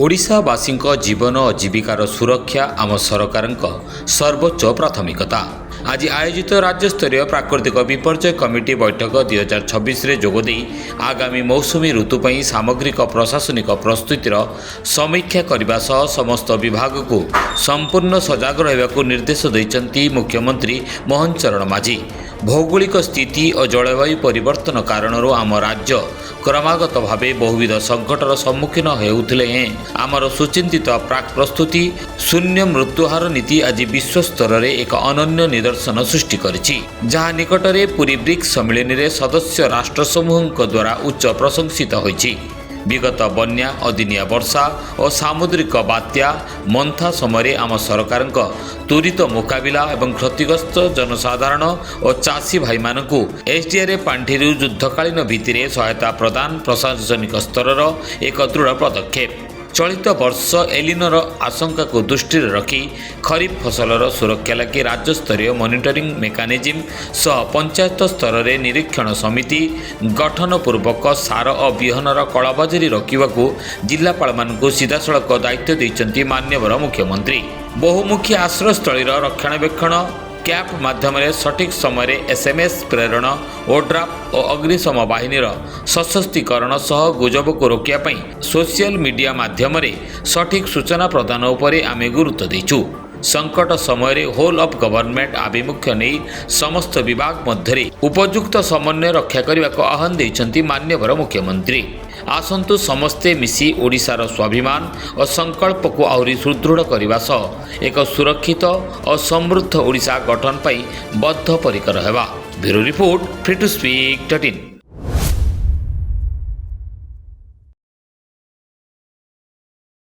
ଓଡ଼ିଶାବାସୀଙ୍କ ଜୀବନ ଓ ଜୀବିକାର ସୁରକ୍ଷା ଆମ ସରକାରଙ୍କ ସର୍ବୋଚ୍ଚ ପ୍ରାଥମିକତା। ଆଜି ଆୟୋଜିତ ରାଜ୍ୟସ୍ତରୀୟ ପ୍ରାକୃତିକ ବିପର୍ଯ୍ୟୟ କମିଟି ବୈଠକ 2026ରେ ଯୋଗଦେଇ ଆଗାମୀ ମୌସୁମୀ ଋତୁ ପାଇଁ ସାମଗ୍ରିକ ପ୍ରଶାସନିକ ପ୍ରସ୍ତୁତିର ସମୀକ୍ଷା କରିବା ସହ ସମସ୍ତ ବିଭାଗକୁ ସମ୍ପୂର୍ଣ୍ଣ ସଜାଗ ରହିବାକୁ ନିର୍ଦ୍ଦେଶ ଦେଇଛନ୍ତି ମୁଖ୍ୟମନ୍ତ୍ରୀ ମୋହନ ଚରଣ ମାଝୀ। ଭୌଗୋଳିକ ସ୍ଥିତି ଓ ଜଳବାୟୁ ପରିବର୍ତ୍ତନ କାରଣରୁ ଆମ ରାଜ୍ୟ କ୍ରମାଗତ ଭାବେ ବହୁବିଧ ସଂକଟର ସମ୍ମୁଖୀନ ହେଉଥିଲେ ହେଁ ଆମର ସୁଚିନ୍ତିତ ପ୍ରାକ୍ ପ୍ରସ୍ତୁତି ଶୂନ୍ୟ ମୃତ୍ୟୁହାର ନୀତି ଆଜି ବିଶ୍ୱସ୍ତରରେ ଏକ ଅନନ୍ୟ ନିଦର୍ଶନ ସୃଷ୍ଟି କରିଛି, ଯାହା ନିକଟରେ ପୁରୀ ବ୍ରିକ୍ସ ସମ୍ମିଳନୀରେ ସଦସ୍ୟ ରାଷ୍ଟ୍ରସମୂହଙ୍କ ଦ୍ୱାରା ଉଚ୍ଚ ପ୍ରଶଂସିତ ହୋଇଛି। ବିଗତ ବନ୍ୟା, ଅଦିନିଆ ବର୍ଷା ଓ ସାମୁଦ୍ରିକ ବାତ୍ୟା ମନ୍ଥା ସମୟରେ ଆମ ସରକାରଙ୍କ ତ୍ୱରିତ ମୁକାବିଲା ଏବଂ କ୍ଷତିଗ୍ରସ୍ତ ଜନସାଧାରଣ ଓ ଚାଷୀ ଭାଇମାନଙ୍କୁ ଏସ୍ଡିଆର୍ଏଫ୍ ପାଣ୍ଠିରୁ ଯୁଦ୍ଧକାଳୀନ ଭିତ୍ତିରେ ସହାୟତା ପ୍ରଦାନ ପ୍ରଶାସନିକ ସ୍ତରର ଏକ ଦୃଢ଼ ପଦକ୍ଷେପ। ଚଳିତ ବର୍ଷ ଏଲିନୋର ଆଶଙ୍କାକୁ ଦୃଷ୍ଟିରେ ରଖି ଖରିଫ ଫସଲର ସୁରକ୍ଷା ଲାଗି ରାଜ୍ୟସ୍ତରୀୟ ମନିଟରିଂ ମେକାନିଜିମ୍ ସହ ପଞ୍ଚାୟତ ସ୍ତରରେ ନିରୀକ୍ଷଣ ସମିତି ଗଠନପୂର୍ବକ ସାର ଓ ବିହନର କଳାବଜାରୀ ରୋକିବାକୁ ଜିଲ୍ଲାପାଳମାନଙ୍କୁ ସିଧାସଳଖ ଦାୟିତ୍ୱ ଦେଇଛନ୍ତି ମାନ୍ୟବର ମୁଖ୍ୟମନ୍ତ୍ରୀ। ବହୁମୁଖୀ ଆଶ୍ରୟସ୍ଥଳୀର ରକ୍ଷଣାବେକ୍ଷଣ କ୍ୟାମ୍ପ ମାଧ୍ୟମରେ ସଠିକ୍ ସମୟରେ ଏସ୍ଏମ୍ଏସ୍ ପ୍ରେରଣ, ଓଡ୍ରାଫ୍ ଓ ଅଗ୍ନିଶମ ବାହିନୀର ସଶକ୍ତିକରଣ ସହ ଗୁଜବକୁ ରୋକିବା ପାଇଁ ସୋସିଆଲ ମିଡିଆ ମାଧ୍ୟମରେ ସଠିକ୍ ସୂଚନା ପ୍ରଦାନ ଉପରେ ଆମେ ଗୁରୁତ୍ୱ ଦେଇଛୁ। ସଂକଟ ସମୟରେ ହୋଲ୍ ଅଫ୍ ଗଭର୍ଣ୍ଣମେଣ୍ଟ ଆଭିମୁଖ୍ୟ ନେଇ ସମସ୍ତ ବିଭାଗ ମଧ୍ୟରେ ଉପଯୁକ୍ତ ସମନ୍ୱୟ ରକ୍ଷା କରିବାକୁ ଆହ୍ୱାନ ଦେଇଛନ୍ତି ମାନ୍ୟବର ମୁଖ୍ୟମନ୍ତ୍ରୀ। ଆସନ୍ତୁ ସମସ୍ତେ ମିଶି ଓଡ଼ିଶାର ସ୍ୱାଭିମାନ ଓ ସଂକଳ୍ପକୁ ଆହୁରି ସୁଦୃଢ଼ କରିବା ସହ ଏକ ସୁରକ୍ଷିତ ଓ ସମୃଦ୍ଧ ଓଡ଼ିଶା ଗଠନ ପାଇଁ ବଦ୍ଧପରିକର ହେବା। Bureau report, free to speak.in।